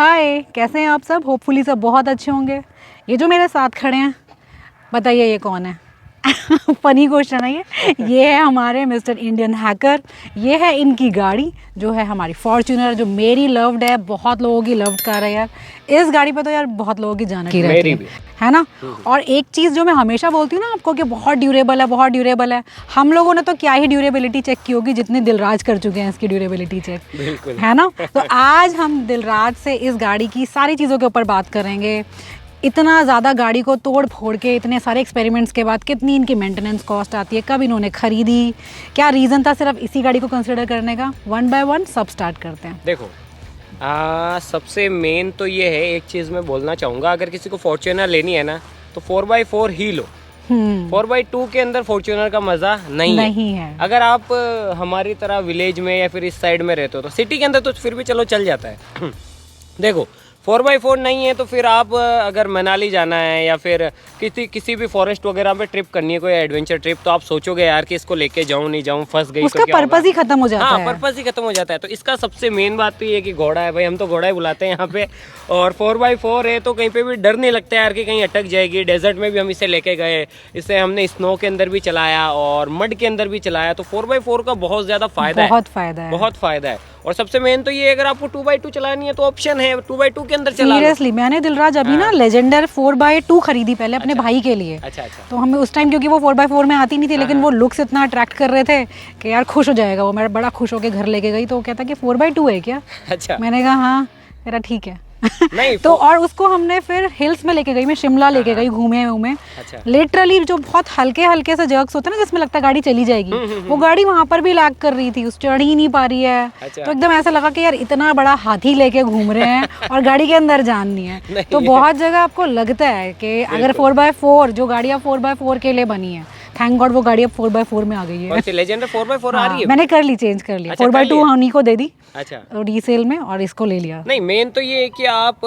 हाय, कैसे हैं आप सब? होपफुली सब बहुत अच्छे होंगे। ये जो मेरे साथ खड़े हैं, बताइए ये कौन है? फनी क्वेश्चन है ये है हमारे मिस्टर इंडियन हैकर। ये है इनकी गाड़ी जो है हमारी फॉर्च्यूनर, जो मेरी लव्ड है, बहुत लोगों की लव्ड कार है यार। इस गाड़ी पे तो यार बहुत लोगों की जान की रहती है ना। और एक चीज़ जो मैं हमेशा बोलती हूँ ना आपको कि बहुत ड्यूरेबल है, बहुत ड्यूरेबल है। हम लोगों ने तो क्या ही ड्यूरेबिलिटी चेक की होगी, जितने दिलराज कर चुके हैं इसकी ड्यूरेबिलिटी चेक, है ना। तो आज हम दिलराज से इस गाड़ी की सारी चीज़ों के ऊपर बात करेंगे। इतना ज़्यादा गाड़ी को तोड़ फोड़ के, इतने सारे एक्सपेरिमेंट्स के बाद कितनी इनकी मेंटेनेंस कॉस्ट आती है, कब इन्होंने खरीदी, क्या रीज़न था सिर्फ इसी गाड़ी को कंसिडर करने का। वन बाय वन सब स्टार्ट करते हैं। देखो सबसे मेन तो ये है, एक चीज़ मैं बोलना चाहूँगा, अगर किसी को फॉर्च्यूनर लेनी है ना तो 4x4 ही लो। 4x2 के अंदर फॉर्च्यूनर का मज़ा नहीं है। अगर आप हमारी तरह विलेज में या फिर इस साइड में रहते हो तो सिटी के अंदर तो फिर भी चलो चल जाता है। देखो 4x4 नहीं है तो फिर आप अगर मनाली जाना है या फिर किसी भी फॉरेस्ट वगैरह में ट्रिप करनी है, कोई एडवेंचर ट्रिप, तो आप सोचोगे यार कि इसको लेके जाऊं नहीं जाऊं, फंस गई उसका तो पर्पस ही खत्म हो जाता है। पर्पस ही खत्म हो जाता है। तो इसका सबसे मेन बात तो ये है कि घोड़ा है भाई, हम तो घोड़ा ही बुलाते हैं यहाँ पे। और 4x4 है तो कहीं पे भी डर नहीं लगता यार कि कहीं अटक जाएगी। डेजर्ट में भी हम इसे लेके गए, इसे हमने स्नो के अंदर भी चलाया और मड के अंदर भी चलाया। तो 4x4 का बहुत ज्यादा फायदा है, बहुत फायदा है। और सबसे मेन तो ये, अगर आपको 2x2 चलानी है तो ऑप्शन है 2x2 के अंदर चला। सीरियसली मैंने दिलराज अभी ना लेजेंडर 4x2 खरीदी पहले अपने भाई के लिए। अच्छा। तो हमें उस टाइम, क्योंकि वो 4x4 में आती नहीं थी, लेकिन वो लुक्स इतना अट्रैक्ट कर रहे थे कि यार खुश हो जाएगा वो। मैं बड़ा खुश होकर घर लेके गई तो वो कहता कि 4x2 है क्या? अच्छा, मैंने कहा हाँ, मेरा ठीक है। नहीं तो और उसको हमने फिर हिल्स में लेके गई, मैं शिमला लेके गई, घूमे। अच्छा। लिटरली जो बहुत हल्के हल्के से जर्क्स होते हैं ना, जिसमें लगता है गाड़ी चली जाएगी, वो गाड़ी वहां पर भी लैग कर रही थी, उस चढ़ ही नहीं पा रही है। अच्छा। तो एकदम ऐसा लगा कि यार इतना बड़ा हाथी लेके घूम रहे हैं और गाड़ी के अंदर जान नहीं है। तो बहुत जगह आपको लगता है कि अगर 4x4 जो गाड़ियाँ 4x4 के लिए बनी है, थैंक गॉड वो गाड़ी अब 4x4 में आ गई है। लेजेंडर 4x4 आ रही है। मैंने कर ली, चेंज कर लिया। 4x2 हनी को दे दी रीसेल में और इसको ले लिया। नहीं, मेन तो ये है कि आप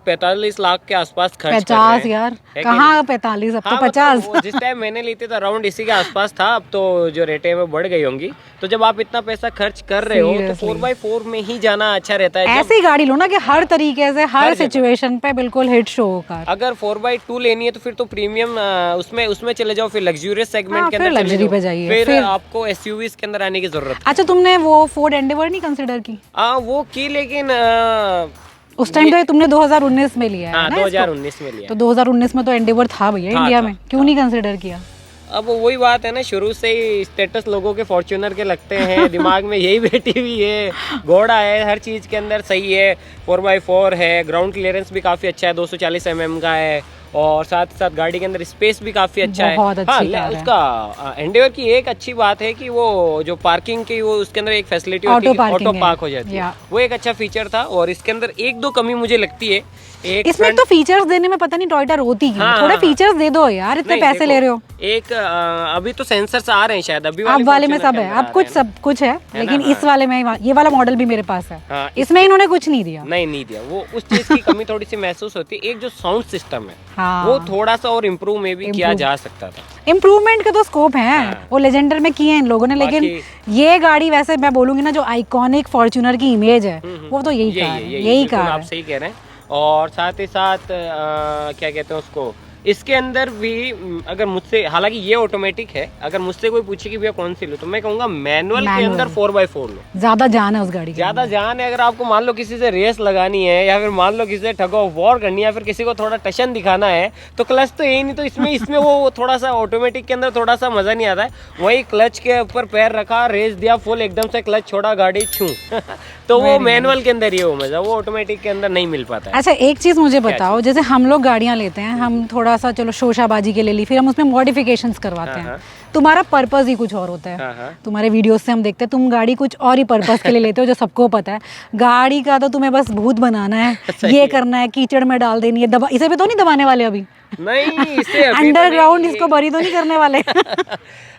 45 लाख के आसपास खर्च 50 यार, कहाँ 45, अब तो 50। जिस टाइम मैंने ली थी तो अराउंड इसी के आसपास था। अब तो जो रेटें में बढ़ गई होंगी। तो जब आप इतना पैसा खर्च कर रहे हो तो 4x4 में ही जाना अच्छा रहता है। ऐसी गाड़ी लो ना कि हर तरीके से, हर सिचुएशन पे बिल्कुल हिट शो होगा। अगर 4x2 लेनी है तो फिर तो प्रीमियम उसमें चले जाओ, फिर लग्जूरियस सेगमेंट के अंदर लग्जरी पे जाइए, फिर आपको एसयूवीज के अंदर आने की जरूरत है। अच्छा, तुमने वो फोर्ड एंडेवर नहीं कंसिडर की? वो की, लेकिन उस टाइम तो तुमने 2019 में लिया है ना? 2019 में लिया। तो 2019 में तो एंडेवर था भैया इंडिया में, क्यों नहीं कंसिडर किया? अब वही बात है ना, शुरू से ही स्टेटस लोगों के फॉर्च्यूनर के लगते हैं, दिमाग में यही बैठी हुई है। घोड़ा है, हर चीज़ के अंदर सही है। 4x4 है, ग्राउंड क्लियरेंस भी काफ़ी अच्छा है, 240 mm का है। और साथ ही साथ गाड़ी के अंदर स्पेस भी काफी अच्छा है। उसका एंडेवर की एक अच्छी बात है कि वो जो पार्किंग की, वो उसके अंदर एक फैसिलिटी होती है, ऑटो पार्क हो जाती है। वो एक अच्छा फीचर था। और इसके अंदर एक दो कमी मुझे लगती है। इसमें तो फीचर्स देने में पता नहीं टोयोटा रोती क्यों। थोड़े फीचर्स दे दो यार, इतने पैसे ले रहे हो। एक अभी तो सेंसर्स आ रहे हैं शायद, अभी वाले में सब है, अब सब कुछ है, लेकिन इस वाले में ये वाला मॉडल भी मेरे पास है, इसमें इन्होंने कुछ नहीं दिया। नहीं दिया, वो उस चीज की कमी थोड़ी सी महसूस होती है। एक जो साउंड सिस्टम है वो थोड़ा सा और इम्प्रूव में भी किया जा सकता था। इम्प्रूवमेंट का तो स्कोप है, वो लेजेंडर में किए हैं इन लोगों ने। लेकिन ये गाड़ी वैसे मैं बोलूंगी ना, जो आइकॉनिक फॉर्च्यूनर की इमेज है वो तो यही कार। आप सही कह रहे हैं। और साथ ही साथ क्या कहते हैं उसको, इसके अंदर भी अगर मुझसे, हालांकि ये ऑटोमेटिक है, अगर मुझसे कोई पूछे कि भैया कौन सी लो, तो मैं कहूंगा मैनुअल के अंदर 4x4 लो। ज्यादा जान है उस गाड़ी की, ज्यादा जान है। अगर आपको मान लो किसी से रेस लगानी है, या फिर मान लो किसी से टग ऑफ वॉर करनी है, या फिर किसी को थोड़ा टशन दिखाना है, तो क्लच तो यही नहीं, तो इसमें वो थोड़ा सा ऑटोमेटिक के अंदर थोड़ा सा मजा नहीं आता है। वही क्लच के ऊपर पैर रखा, रेस दिया फुल, एकदम से क्लच छोड़ा, गाड़ी छू। तो वो मैनुअल के अंदर ही वो मजा, वो ऑटोमेटिक के अंदर नहीं मिल पाता है। अच्छा, एक चीज मुझे बताओ, जैसे हम लोग गाड़ियां लेते हैं, हम थोड़ा सा चलो शोशाबाजी के ले ली, फिर हम उसमें मॉडिफिकेशंस करवाते हैं। तुम्हारा पर्पस ही कुछ और होता है। तुम्हारे वीडियोस से हम देखते हैं, तुम गाड़ी कुछ और ही पर्पस के लिए लेते हो, जो सबको पता है। गाड़ी का तो तुम्हें बस भूत बनाना है, ये करना है, कीचड़ में डाल देनी है, इसे भी तो नहीं दबाने वाले अभी। नहीं इससे अंडरग्राउंड इसको बरी तो नहीं करने वाले।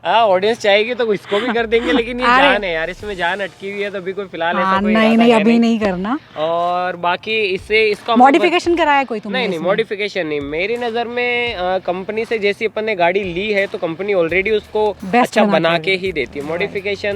हाँ ऑडियंस चाहेगी तो इसको भी कर देंगे, लेकिन ये जान है यार, इसमें जान अटकी हुई है, तो अभी कोई फिलहाल ऐसा कोई नहीं नहीं अभी नहीं करना। और बाकी इससे इसका मॉडिफिकेशन कराया कोई तुमने? नहीं मॉडिफिकेशन नहीं, मेरी नज़र में कंपनी से जैसी अपन ने गाड़ी ली है तो कंपनी ऑलरेडी उसको अच्छा बना के ही देती है। मॉडिफिकेशन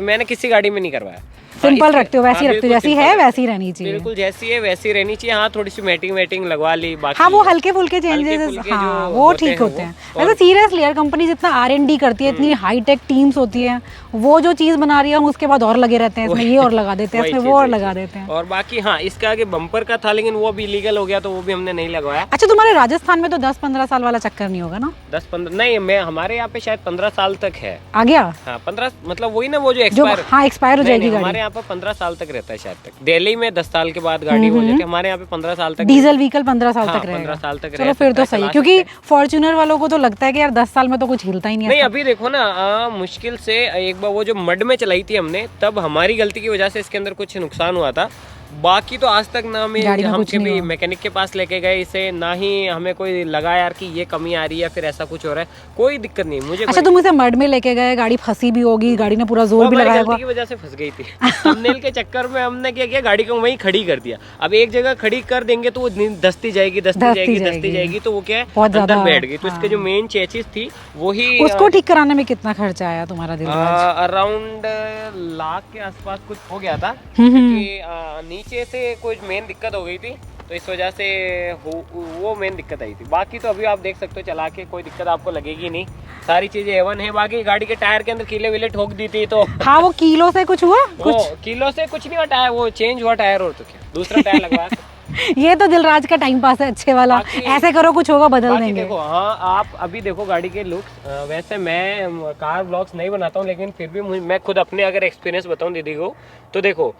मैंने किसी गाड़ी में नहीं करवाया। सिंपल रखते हो, वैसी रखते हो, जैसी है वैसी रहनी चाहिए। बिल्कुल जैसी है वैसी रहनी चाहिए। हाँ थोड़ी सी मैटिंग लगवा ली, बाकी हाँ वो हल्के फुल्के चेंजेस, हाँ वो ठीक होते हैं। वैसे सीरियसली यार कंपनी जितना R&D करती है, इतनी हाईटेक टीम्स होती है, वो जो चीज बना रही है हम उसके बाद और लगे रहते हैं, इसमें ये और लगा देते हैं, इसमें वो और लगा देते हैं। और बाकी हाँ इसके आगे बम्पर का था, लेकिन वो भी इलीगल हो गया तो वो भी हमने नहीं लगवाया। अच्छा तुम्हारे राजस्थान में तो 10-15 साल वाला चक्कर नहीं होगा ना? 10-15 नहीं, मैं हमारे यहाँ पे शायद 15 साल तक है। आ गया? हाँ 15, मतलब वही ना वो जो एक्सपायर, हाँ एक्सपायर हो जाएगी गाड़ी। हमारे यहाँ पे 15 साल तक रहता है शायद तक। दिल्ली में 10 साल के बाद गाड़ी हो जाती है, हमारे यहाँ पे 15 साल तक डीजल व्हीकल 15 साल तक रहेगा। 15 साल तक। चलो फिर तो सही है, क्योंकि फॉर्च्यूनर वालों को तो लगता है कि यार 10 साल में तो कुछ हिलता ही नहीं है। नहीं अभी देखो ना मुश्किल से एक बार वो जो मड में चलाई थी हमने, तब हमारी गलती की वजह से इसके अंदर कुछ नुकसान हुआ था। बाकी तो आज तक ना हम कभी मैकेनिक के पास लेके गए इसे, ना ही हमें कोई लगा यार कि ये कमी आ रही है, फिर ऐसा कुछ हो रहा है, कोई दिक्कत नहीं मुझे। अच्छा तुम इसे मड में लेके गए, गाड़ी फंसी भी होगी, गाड़ी ने पूरा जोर भी लगाया होगा। की वजह से फंस गई थी। थंबनेल के चक्कर में हमने क्या किया, गाड़ी को वहीं खड़ी कर दिया। अब एक जगह खड़ी कर देंगे तो वो दस्ती जाएगी तो वो क्या है अंदर बैठ गई। तो इसके जो मेन चेसिस थी वही, उसको ठीक कराने में कितना खर्चा आया तुम्हारा? अराउंड लाख के आसपास कुछ हो गया था, क्योंकि नीचे से कुछ मेन दिक्कत हो गई थी, तो इस वजह से वो मेन दिक्कत आई थी। बाकी तो अभी आप देख सकते हो चला के, कोई दिक्कत आपको लगेगी नहीं, सारी चीजें A1 है। बाकी गाड़ी के टायर के अंदर कीले विले ठोक दी थी तो हाँ वो कीलो से कुछ हुआ? कीलो से कुछ नहीं हुआ, टायर वो चेंज हुआ टायर, और तो क्या दूसरा टायर लगवाया। ये तो दिलराज का टाइम पास है अच्छे वाला, ऐसे करो कुछ होगा बदल देंगे। देखो हाँ आप अभी देखो गाड़ी के लुक्स, वैसे मैं कार ब्लॉग्स नहीं बनाता हूँ, लेकिन फिर भी मैं खुद अपने अगर एक्सपीरियंस बताऊँ दीदी को, तो देखो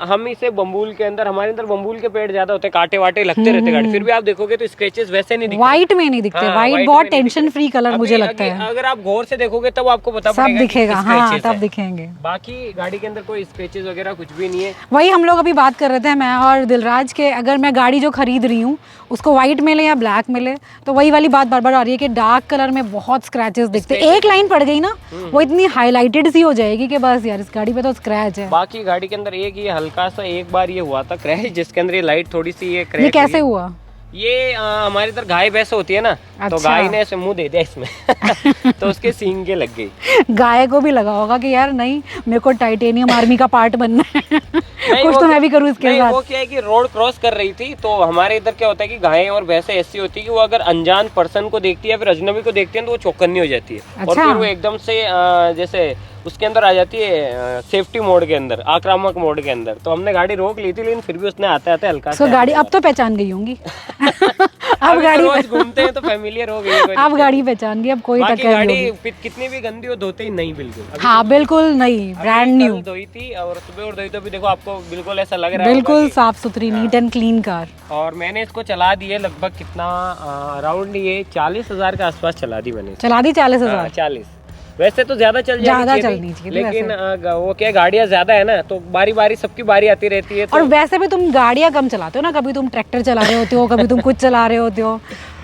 हम इसे बम्बूल के अंदर, हमारे अंदर बम्बूल के पेड़ ज्यादा होते हैं, कांटे वाटे लगते रहते गाड़ी, फिर भी आप देखोगे तो स्क्रैचेस वैसे नहीं दिखते, व्हाइट में नहीं दिखते। व्हाइट बहुत टेंशन फ्री कलर मुझे लगता है। अगर आप गौर से देखोगे तब आपको पता सब दिखेगा, हाँ तब दिखेंगे। बाकी गाड़ी के अंदर कोई स्क्रैचेस वगैरह कुछ भी नहीं है। वही हम लोग अभी बात कर रहे थे मैं और दिलराज के, अगर मैं गाड़ी जो खरीद रही हूँ उसको व्हाइट मिले या ब्लैक मिले, तो वही वाली बात बार बार आ रही है कि डार्क कलर में बहुत स्क्रैचेस दिखते हैं। एक लाइन पड़ गई ना वो इतनी हाईलाइटेड सी हो जाएगी कि बस यार इस गाड़ी पे तो स्क्रैच है। बाकी गाड़ी के अंदर एक ये हल्का सा एक बार ये हुआ था क्रैश, जिसके अंदर ये लाइट थोड़ी सी ये क्रैश। ये कैसे हुआ? ये हमारे इधर गाय भैंस होती है ना, तो गाय ने ऐसे मुंह दे दिया इसमें तो उसके सींग के लग गई। गाय को भी लगा होगा कि यार नहीं मेरे को टाइटेनियम आर्मी का पार्ट बनना है कुछ तो मैं भी करूँ इसके साथ। वो क्या है कि रोड क्रॉस कर रही थी, तो हमारे इधर क्या होता है कि गायें और भैंसें ऐसी होती है कि वो अगर अनजान पर्सन को देखती है या फिर अजनबी को देखती है तो वो चौकन्नी हो जाती है। अच्छा। और फिर वो एकदम से जैसे उसके अंदर आ जाती है सेफ्टी मोड के अंदर, आक्रामक मोड के अंदर। तो हमने गाड़ी रोक ली थी, लेकिन फिर भी उसने आते आते हल्का सा गाड़ी अब तो पहचान गई होंगी अब गाड़ी रोज घूमते हैं तो फैमिलियर हो गई, अब गाड़ी पहचान गई, अब कोई टक्कर नहीं। गाड़ी कितनी भी गंदी हो धोते ही नहीं, बिल्कुल हाँ बिल्कुल नहीं, ब्रांड न्यू धोई थी और सुबह और धोई तो भी देखो आपको बिल्कुल ऐसा लग रहा है बिल्कुल साफ सुथरी नीट एंड क्लीन कार। और मैंने इसको चला दी है लगभग कितना अराउंड ये 40,000 के आसपास चला दी मैंने। चला दी 40,000? 40 वैसे तो ज्यादा चलनी चाहिए, लेकिन वो क्या गाड़ियां ज्यादा है ना, तो बारी बारी सबकी बारी आती रहती है। तो और वैसे भी तुम गाड़ियां कम चलाते हो ना, कभी तुम ट्रैक्टर चला रहे होते हो, कभी तुम कुछ चला रहे होते हो।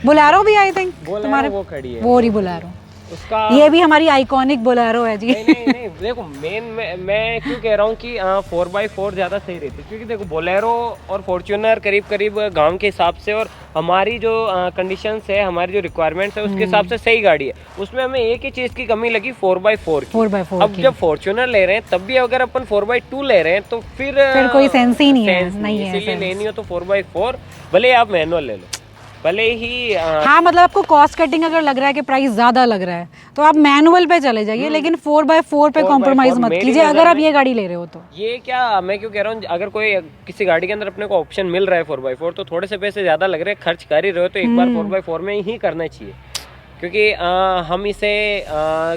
बोलेरो भी आई थिंक तुम्हारे वो खड़ी है, वो रही बोलेरो उसका, ये भी हमारी आइकॉनिक बोलेरो है जी। नहीं देखो मेन मैं क्यों कह रहा हूँ कि 4x4 ज्यादा सही रहती है, क्योंकि देखो बोलेरो और फॉर्च्यूनर करीब करीब गांव के हिसाब से और हमारी जो कंडीशंस है, हमारी जो रिक्वायरमेंट्स है उसके हिसाब से सही गाड़ी है। उसमें हमें एक ही चीज की कमी लगी, 4x4 की। अब जब फॉर्च्यूनर ले रहे हैं तब भी अगर अपन 4x2 ले रहे हैं तो फिर कोई सेंस ही नहीं है। इसीलिए लेनी हो तो 4x4, भले आप मैनुअल ले लो, भले ही हाँ मतलब आपको कॉस्ट कटिंग अगर लग रहा है कि प्राइस ज्यादा लग रहा है तो आप मैनुअल पे चले जाइए, लेकिन 4x4 पे कॉम्प्रोमाइज मत कीजिए अगर आप ये गाड़ी ले रहे हो तो। ये क्या मैं क्यों कह रहा हूँ, अगर कोई किसी गाड़ी के अंदर अपने को ऑप्शन मिल रहा है 4x4, तो थोड़े से पैसे ज्यादा लग रहे हैं, खर्च कर ही रहे हो तो एक बार 4x4 में ही करना चाहिए। क्योंकि हम इसे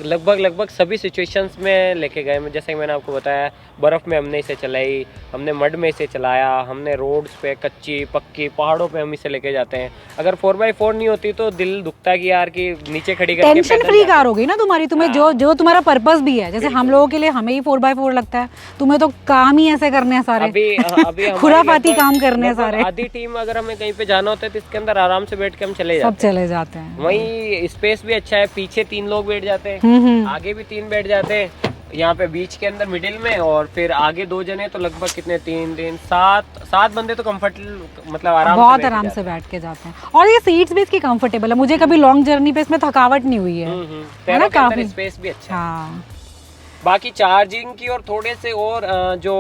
लगभग सभी सिचुएशंस में लेके गए। जैसे कि मैंने आपको बताया, बर्फ़ में हमने इसे चलाई, हमने मड में इसे चलाया, हमने रोड्स पे, कच्ची पक्की पहाड़ों पे हम इसे लेके जाते हैं। अगर 4x4 नहीं होती तो दिल दुखता कि यार कि नीचे खड़ी करके टेंशन फ्री कार हो गई ना तुम्हारी, तुम्हें जो तुम्हारा पर्पस भी है। जैसे हम लोगों के लिए हमें ही 4x4 लगता है, तुम्हें तो काम ही ऐसे करने हैं सारे, अभी खुराफाती काम करने हैं सारे। आधी टीम अगर हमें कहीं पे जाना होता है तो इसके अंदर आराम से बैठ के हम चले सब चले जाते हैं। वहीं स्पेस भी अच्छा है, पीछे 3 लोग बैठ जाते हैं, आगे भी 3 बैठ जाते हैं, यहाँ पे बीच के अंदर मिडिल में, और फिर आगे 2 जने, तो लगभग कितने 7 बंदे तो कंफर्टेबल, मतलब बहुत आराम से बैठ के जाते हैं। और ये सीट्स भी इसकी कंफर्टेबल है, मुझे कभी लॉन्ग जर्नी पे इसमें थकावट नहीं हुई है ना, काफी स्पेस भी अच्छा है। हाँ। बाकी चार्जिंग की और थोड़े से और जो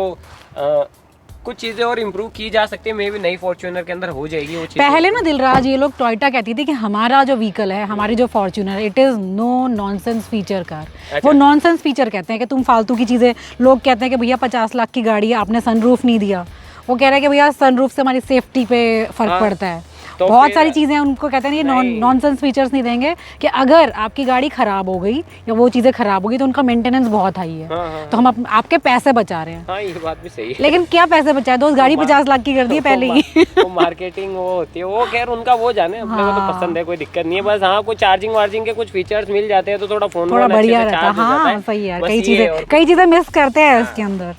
कुछ चीजें और इम्प्रूव की जा सकती है, मे भी नई फॉर्च्यूनर के अंदर हो जाएगी वो चीज़। पहले ना दिलराज, ये लोग टोयोटा कहती थी कि हमारा जो व्हीकल है, हमारी जो Fortuner, it is no nonsense feature car. अच्छा। वो नॉनसेंस फीचर कहते हैं कि तुम फालतू की चीजें, लोग कहते हैं कि भैया 50 लाख की गाड़ी है, आपने सनरूफ नहीं दिया। वो कह रहे हैं कि भैया सनरूफ से हमारी सेफ्टी पे फर्क पड़ता है। तो बहुत सारी चीजें उनको कहते हैं ये नॉनसेंस फीचर्स नहीं देंगे कि अगर आपकी गाड़ी खराब हो गई या वो चीजें खराब हो गई तो उनका मेंटेनेंस बहुत हाई है। तो हम आपके पैसे बचा रहे हैं। हाँ, ये बात भी सही है। लेकिन क्या पैसे बचाए, दोस्त गाड़ी 50 लाख की कर दी है पहले ही। वो मार्केटिंग वो होती है, वो खैर उनका वो जाने, अपने को तो पसंद है, कोई दिक्कत नहीं है। बस हाँ, कुछ चार्जिंग वार्जिंग के कुछ फीचर्स मिल जाते हैं तो थोड़ा फोन थोड़ा बढ़िया रहता है। हाँ सही है, कई चीजें मिस करते हैं इसके अंदर।